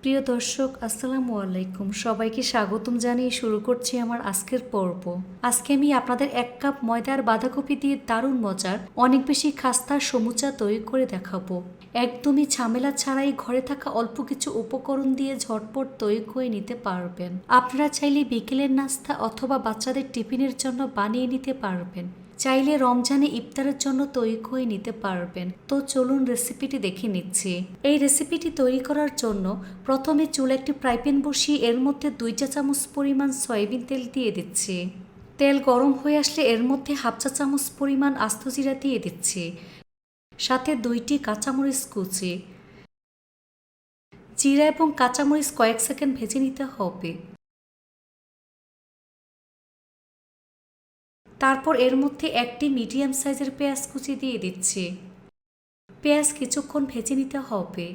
প্রিয় দর্শক আসসালামু আলাইকুম, সবাইকে স্বাগতম জানিয়ে শুরু করছি আমার আজকের পর্ব। আজকে আমি আপনাদের 1 কাপ ময়দা আর বাঁধাকপি দিয়ে দারুণ মজার অনেক বেশি খাস্তার সমুচা তৈরি করে দেখাবো। একদমই ঝামেলা ছাড়াই ঘরে থাকা অল্প কিছু উপকরণ দিয়ে ঝটপট তৈরি করে নিতে পারবেন। আপনারা চাইলে বিকেলের নাস্তা অথবা বাচ্চাদের টিফিনের জন্য বানিয়ে নিতে পারবেন। চাইলে রমজানে ইফতারের জন্য তৈরি করে নিতে পারবেন। তো চলুন রেসিপিটি দেখে নিচ্ছি। এই রেসিপিটি তৈরি করার জন্য প্রথমে চুলে একটি ফ্রাই প্যান বসিয়ে এর মধ্যে 2 চা চামচ পরিমাণ সয়াবিন তেল দিয়ে দিচ্ছি। তেল গরম হয়ে আসলে এর মধ্যে 1/2 চা চামচ পরিমাণ আস্ত জিরা দিয়ে দিচ্ছি, সাথে 2টি কাঁচামরিচ কুচি। জিরা এবং কাঁচামরিচ কয়েক সেকেন্ড ভেজে নিতে হবে। তারপর এর মধ্যে একটি মিডিয়াম সাইজের পেঁয়াজ কুচি দিয়ে দিচ্ছি। পেঁয়াজ কিছুক্ষণ ভেজে নিতে হবে।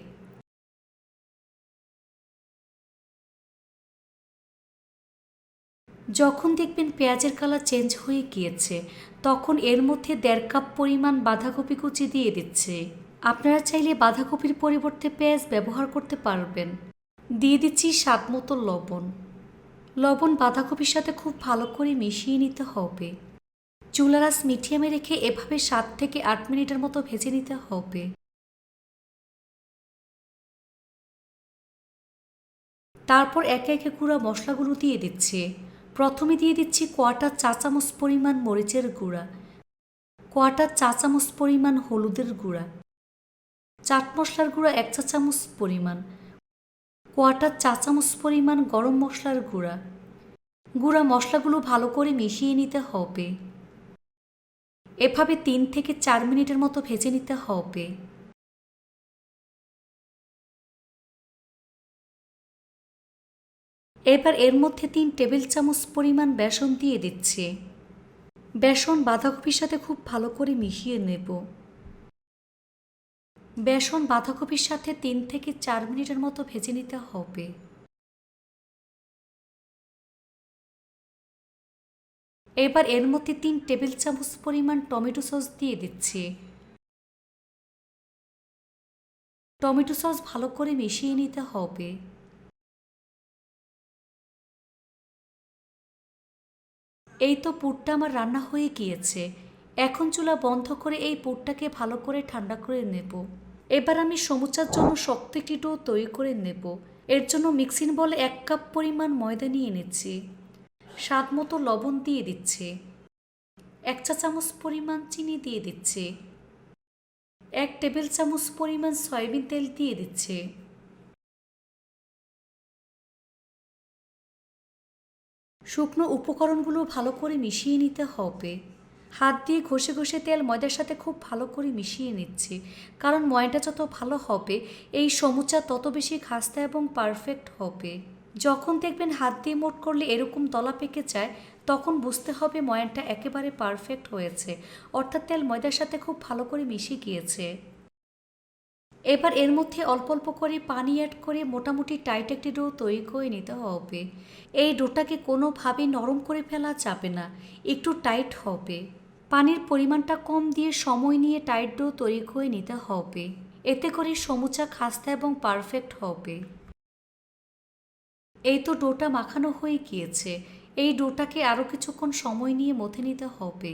যখন দেখবেন পেঁয়াজের কালার চেঞ্জ হয়ে গিয়েছে, তখন এর মধ্যে 1.5 কাপ পরিমাণ বাঁধাকপি কুচি দিয়ে দিচ্ছে। আপনারা চাইলে বাঁধাকপির পরিবর্তে পেঁয়াজ ব্যবহার করতে পারবেন। দিয়ে দিচ্ছি স্বাদ মতো লবণ। লবণ বাঁধাকপির সাথে খুব ভালো করে মিশিয়ে নিতে হবে। চুলার আঁচ মিডিয়ামে রেখে এভাবে 7 থেকে 8 মিনিটের মতো ভেজে নিতে হবে। তারপর একে একে গুঁড়া মশলাগুলো দিয়ে দিচ্ছি। প্রথমে দিয়ে দিচ্ছি 1/4 চা চামচ পরিমাণ মরিচের গুঁড়া, 1/4 চা চামচ পরিমাণ হলুদের গুঁড়া, চাট মশলার গুঁড়া 1 চা চামচ পরিমাণ, 1/4 চা চামচ পরিমাণ গরম মশলার গুঁড়া। গুঁড়া মশলাগুলো ভালো করে মিশিয়ে নিতে হবে। এভাবে 3 থেকে 4 মিনিটের মতো ভেজে নিতে হবে। এবার এর মধ্যে 3 টেবিল চামচ পরিমাণ বেসন দিয়ে দিচ্ছি। বেসন বাঁধাকপির সাথে খুব ভালো করে মিশিয়ে নেব। বেসন বাঁধাকপির সাথে 3 থেকে 4 মিনিটের মতো ভেজে নিতে হবে। এবার এর মধ্যে 3 টেবিল চামচ পরিমাণ টমেটো সস দিয়ে দিচ্ছি। টমেটো সস ভালো করে মিশিয়ে নিতে হবে। এই তো পুরটা আমার রান্না হয়ে গিয়েছে। এখন চুলা বন্ধ করে এই পুরটাকে ভালো করে ঠান্ডা করে নেব। এবার আমি সমুচার জন্য শক্ত একটি ডো তৈরি করে নেব। এর জন্য মিক্সিং বলে 1 কাপ পরিমাণ ময়দা নিয়ে নিচ্ছি। স্বাদ মতো লবণ দিয়ে দিচ্ছি। 1 চা চামচ পরিমাণ চিনি দিয়ে দিচ্ছি। 1 টেবিল চামচ পরিমাণ সয়াবিন তেল দিয়ে দিচ্ছি। শুকনো উপকরণগুলো ভালো করে মিশিয়ে নিতে হবে। হাত দিয়ে ঘষে ঘষে তেল ময়দার সাথে খুব ভালো করে মিশিয়ে নিচ্ছি, কারণ ময়দা যত ভালো হবে এই সমুচা তত বেশি খাস্তা এবং পারফেক্ট হবে। যখন দেখবেন হাত দিয়ে মোট করলে এরকম দলা পেকে যায়, তখন বুঝতে হবে ময়ানটা একেবারে পারফেক্ট হয়েছে, অর্থাৎ তেল ময়দার সাথে খুব ভালো করে মিশে গিয়েছে। এবার এর মধ্যে অল্প অল্প করে পানি অ্যাড করে মোটামুটি টাইট একটি ডো তৈরি করে নিতে হবে। এই ডোটাকে কোনোভাবেই নরম করে ফেলা যাবে না, একটু টাইট হবে। পানির পরিমাণটা কম দিয়ে সময় নিয়ে টাইট ডো তৈরি করে নিতে হবে। এতে করে সমুচা খাস্তা এবং পারফেক্ট হবে। এই তো ডোটা মাখানো হয়ে গিয়েছে। এই ডোটাকে আরও কিছুক্ষণ সময় নিয়ে মথে নিতে হবে।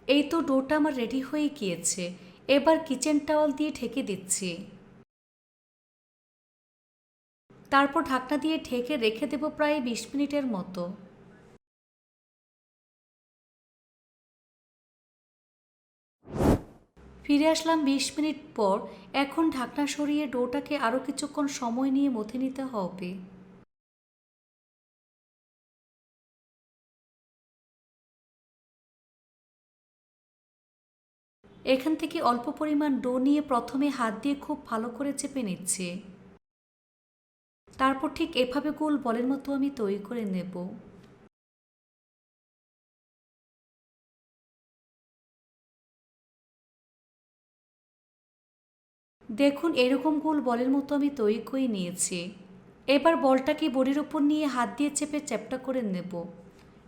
এই তো ডোটা আমার রেডি হয়ে গিয়েছে। এবার কিচেন টাওয়াল দিয়ে ঢেকে দিচ্ছি। তারপর ঢাকনা দিয়ে ঢেকে রেখে দেব প্রায় 20 মিনিটের মতো। ফিরে আসলাম 20 মিনিট পর। এখন ঢাকনা সরিয়ে ডোটাকে আরও কিছুক্ষণ সময় নিয়ে মথে নিতে হবে। এখান থেকে অল্প পরিমাণ ডো নিয়ে প্রথমে হাত দিয়ে খুব ভালো করে চেপে নিচ্ছি। তারপর ঠিক এভাবে গোল বলের মতো আমি তৈরি করে নেব। দেখুন এরকম গোল বলের মতো আমি তৈরি করে নিয়েছি। এবার বলটাকে বডির উপর নিয়ে হাত দিয়ে চেপে চ্যাপ্টা করে নেব।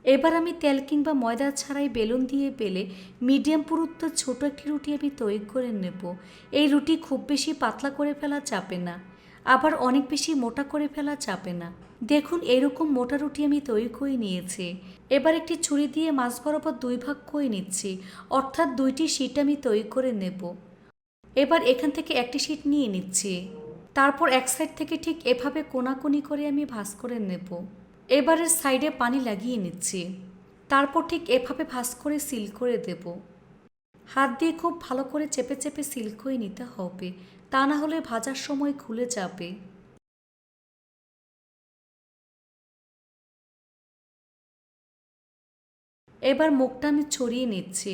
এবার আমি তেল কিংবা ময়দা ছাড়াই বেলুন দিয়ে বেলে মিডিয়াম পুরুত্বের ছোট একটি রুটি আমি তৈরি করে নেব। এই রুটি খুব বেশি পাতলা করে ফেলা যাবে না, আবার অনেক বেশি মোটা করে ফেলা যাবে না। দেখুন এরকম মোটা রুটি আমি তৈরি করে নিয়েছি। এবার একটি ছুরি দিয়ে মাছ বরাবর 2 ভাগ করে নিচ্ছি, অর্থাৎ 2টি শিট আমি তৈরি করে নেব। এবার এখান থেকে একটি শিট নিয়ে নিচ্ছি, তারপর এক সাইড থেকে ঠিক এভাবে কোনাকুনি করে আমি ভাঁজ করে নেব। এবারের সাইডে পানি লাগিয়ে নিচ্ছি, তারপর ঠিক এভাবে ভাঁজ করে সিল করে দেব। হাত দিয়ে খুব ভালো করে চেপে চেপে সিল করে নিতে হবে, তা না হলে ভাজার সময় খুলে যাবে। এবার মুখটা আমি ছড়িয়ে নিচ্ছি,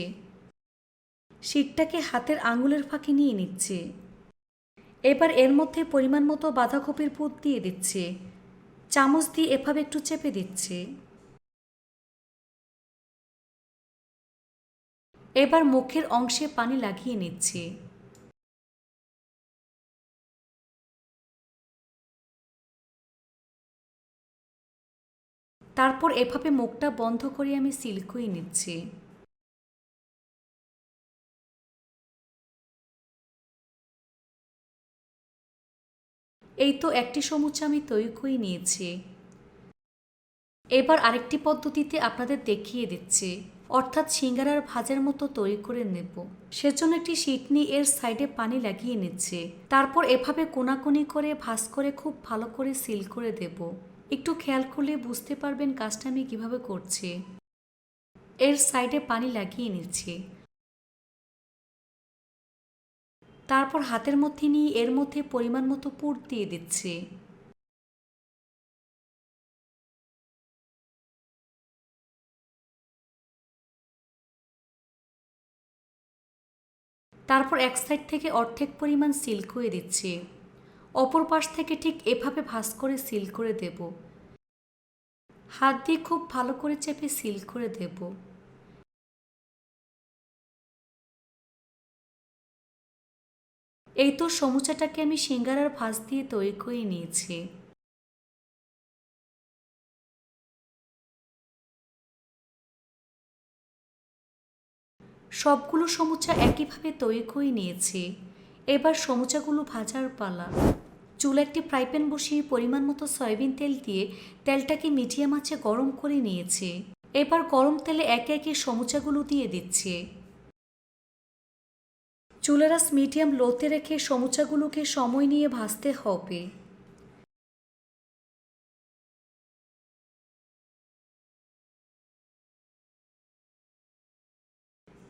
শিটটাকে হাতের আঙুলের ফাঁকে নিয়ে নিচ্ছি। এবার এর মধ্যে পরিমাণ মতো বাঁধাকপির পুর দিয়ে দিচ্ছি, চামচ দিয়ে এভাবে একটু চেপে দিচ্ছি। এবার মুখের অংশে পানি লাগিয়ে নিচ্ছি। তারপর এভাবে মুখটা বন্ধ করে আমি সিল করে নিচ্ছি। এই তো একটি সমুচা আমি তৈরি করে নিয়েছি। এবার আরেকটি পদ্ধতিতে আপনাদের দেখিয়ে দিচ্ছি, অর্থাৎ সিঙ্গারার ভাজার মতো তৈরি করে নেব। সেজন্য একটি শিট নিয়ে এর সাইডে পানি লাগিয়ে নিচ্ছে, তারপর এভাবে কোনাকুনি করে ভাঁজ করে খুব ভালো করে সিল করে দেব। একটু খেয়াল করলে বুঝতে পারবেন কাজটা আমি কিভাবে করছি। এর সাইডে পানি লাগিয়ে নিচ্ছি, তারপর হাতের মধ্যে নিয়ে এর মধ্যে পরিমাণ মতো পুর দিয়ে দিচ্ছি। তারপর এক সাইড থেকে অর্ধেক পরিমাণ সিল করে দিচ্ছি, অপর পাশ থেকে ঠিক এভাবে ভাঁজ করে সিল করে দেব। হাত দিয়ে খুব ভালো করে চেপে সিল করে দেব। এই তো সমুচাটাকে আমি সিঙ্গারার ভাঁজ দিয়ে তৈরি করে নিয়েছি। সবগুলো সমুচা একইভাবে তৈরি করে নিয়েছি। এবার সমুচাগুলো ভাজার পালা। চুলে একটি ফ্রাই প্যান বসিয়ে পরিমাণ মতো সয়াবিন তেল দিয়ে তেলটাকে মিডিয়াম আঁচে গরম করে নিয়েছি। এবার গরম তেলে একে একে সমুচাগুলো দিয়ে দিচ্ছি। চুলের আঁচ মিডিয়াম লোতে রেখে সমুচাগুলোকে সময় নিয়ে ভাজতে হবে।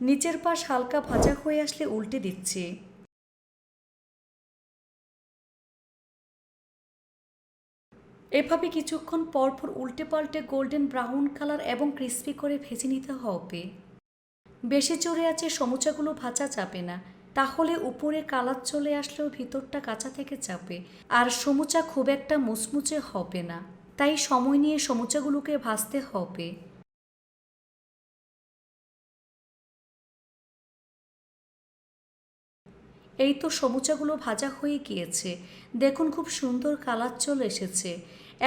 নিচের পাশ হালকা ভাজা হয়ে আসলে উল্টে দিচ্ছি। এভাবে কিছুক্ষণ পর পর উল্টে পাল্টে গোল্ডেন ব্রাউন কালার এবং ক্রিস্পি করে ভেজে নিতে হবে। বেশি জোরে আছে সমুচাগুলো ভাজা যাবে না, তাহলে উপরে কালার চলে আসলেও ভিতরটা কাঁচা থেকে যাবে, আর সমুচা খুব একটা মুচমুচে হবে না। তাই সময় নিয়ে সমুচাগুলোকে ভাজতে হবে। এই তো সমুচাগুলো ভাজা হয়ে গিয়েছে, দেখুন খুব সুন্দর কালার চলে এসেছে।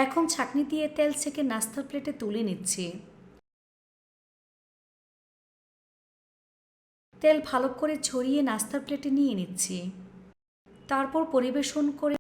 এখন ছাঁকনি দিয়ে তেল ছেঁকে নাস্তার প্লেটে তুলে নিচ্ছি। তেল ভালো করে ছড়িয়ে নাস্তার প্লেটে নিয়ে নিচ্ছি, তারপর পরিবেশন করে